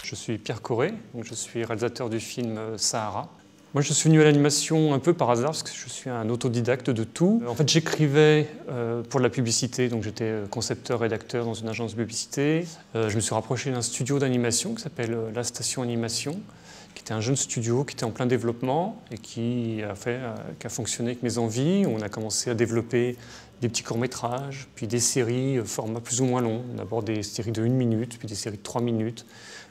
Je suis Pierre Corré, je suis réalisateur du film Sahara. Moi, je suis venu à l'animation un peu par hasard parce que je suis un autodidacte de tout. En fait, j'écrivais pour de la publicité, donc j'étais concepteur-rédacteur dans une agence de publicité. Je me suis rapproché d'un studio d'animation qui s'appelle La Station Animation, qui était un jeune studio qui était en plein développement et qui a fonctionné avec mes envies. On a commencé à développer des petits courts-métrages, puis des séries format plus ou moins long. D'abord des séries de 1 minute, puis des séries de 3 minutes,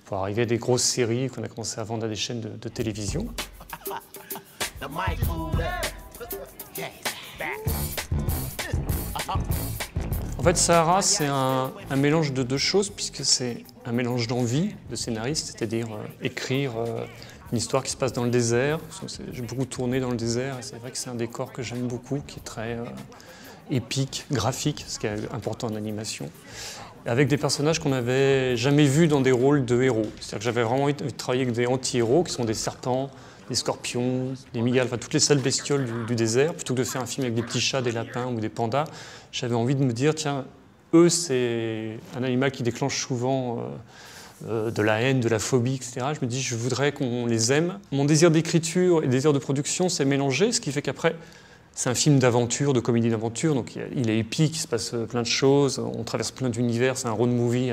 pour arriver à des grosses séries qu'on a commencé à vendre à des chaînes de télévision. En fait, Sahara, c'est un mélange de deux choses, puisque c'est un mélange d'envie de scénariste, c'est-à-dire écrire une histoire qui se passe dans le désert. J'ai beaucoup tourné dans le désert, et c'est vrai que c'est un décor que j'aime beaucoup, qui est très épique, graphique, ce qui est important en animation, avec des personnages qu'on n'avait jamais vus dans des rôles de héros. C'est-à-dire que j'avais vraiment envie de travailler avec des anti-héros, qui sont des serpents, des scorpions, des mygales, enfin toutes les sales bestioles du désert. Plutôt que de faire un film avec des petits chats, des lapins ou des pandas, j'avais envie de me dire, tiens, eux, c'est un animal qui déclenche souvent de la haine, de la phobie, etc. Je me dis, je voudrais qu'on les aime. Mon désir d'écriture et désir de production s'est mélangé, ce qui fait qu'après, c'est un film d'aventure, de comédie d'aventure, donc il est épique, il se passe plein de choses, on traverse plein d'univers, c'est un road movie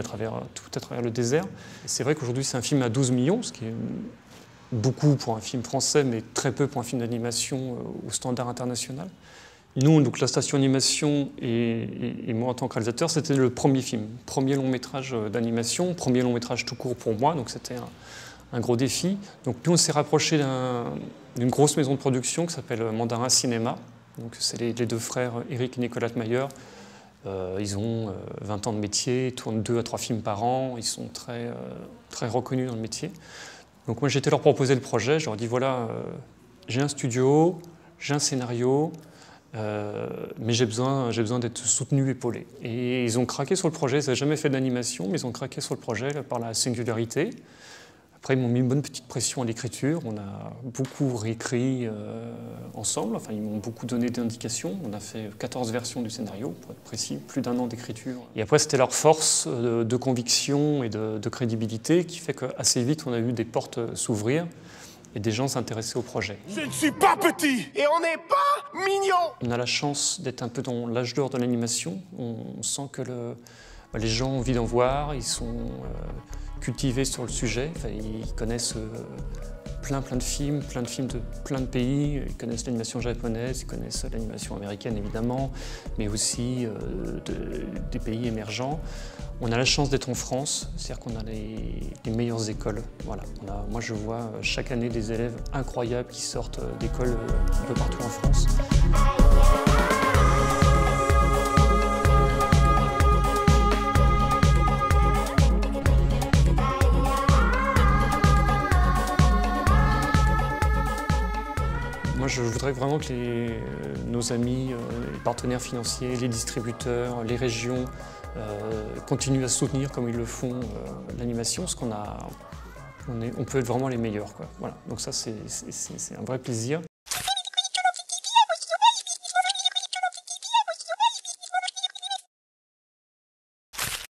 tout à travers le désert. C'est vrai qu'aujourd'hui, c'est un film à 12 millions, ce qui est beaucoup pour un film français, mais très peu pour un film d'animation au standard international. Nous, donc la Station Animation et moi en tant que réalisateur, c'était le premier film, premier long métrage d'animation, premier long métrage tout court pour moi, donc c'était un gros défi. Donc nous, on s'est rapproché d'une grosse maison de production qui s'appelle Mandarin Cinéma. Donc c'est les deux frères Eric et Nicolas Mayer. Ils ont 20 ans de métier, ils tournent 2 à 3 films par an, ils sont très reconnus dans le métier. Donc moi, j'ai été leur proposer le projet, je leur ai dit, voilà, j'ai un studio, j'ai un scénario, mais j'ai besoin d'être soutenu, épaulé. Et ils ont craqué sur le projet, ils n'avaient jamais fait d'animation, mais ils ont craqué sur le projet là, par la singularité. Après, ils m'ont mis une bonne petite pression à l'écriture, on a beaucoup réécrit ensemble, enfin, ils m'ont beaucoup donné d'indications, on a fait 14 versions du scénario, pour être précis, plus d'1 an d'écriture. Et après, c'était leur force de conviction et de crédibilité qui fait qu'assez vite, on a eu des portes s'ouvrir et des gens s'intéresser au projet. Je ne suis pas petit et on n'est pas mignon. On a la chance d'être un peu dans l'âge d'or de l'animation, on sent que les gens ont envie d'en voir, ils sont cultivés sur le sujet, enfin, ils connaissent plein de films de plein de pays, ils connaissent l'animation japonaise, ils connaissent l'animation américaine évidemment, mais aussi des pays émergents. On a la chance d'être en France, c'est-à-dire qu'on a les meilleures écoles. Voilà. Moi je vois chaque année des élèves incroyables qui sortent d'écoles un peu partout en France. Moi, je voudrais vraiment que nos amis, les partenaires financiers, les distributeurs, les régions continuent à soutenir comme ils le font l'animation, parce qu'on peut être vraiment les meilleurs, quoi. Voilà. Donc ça, c'est un vrai plaisir.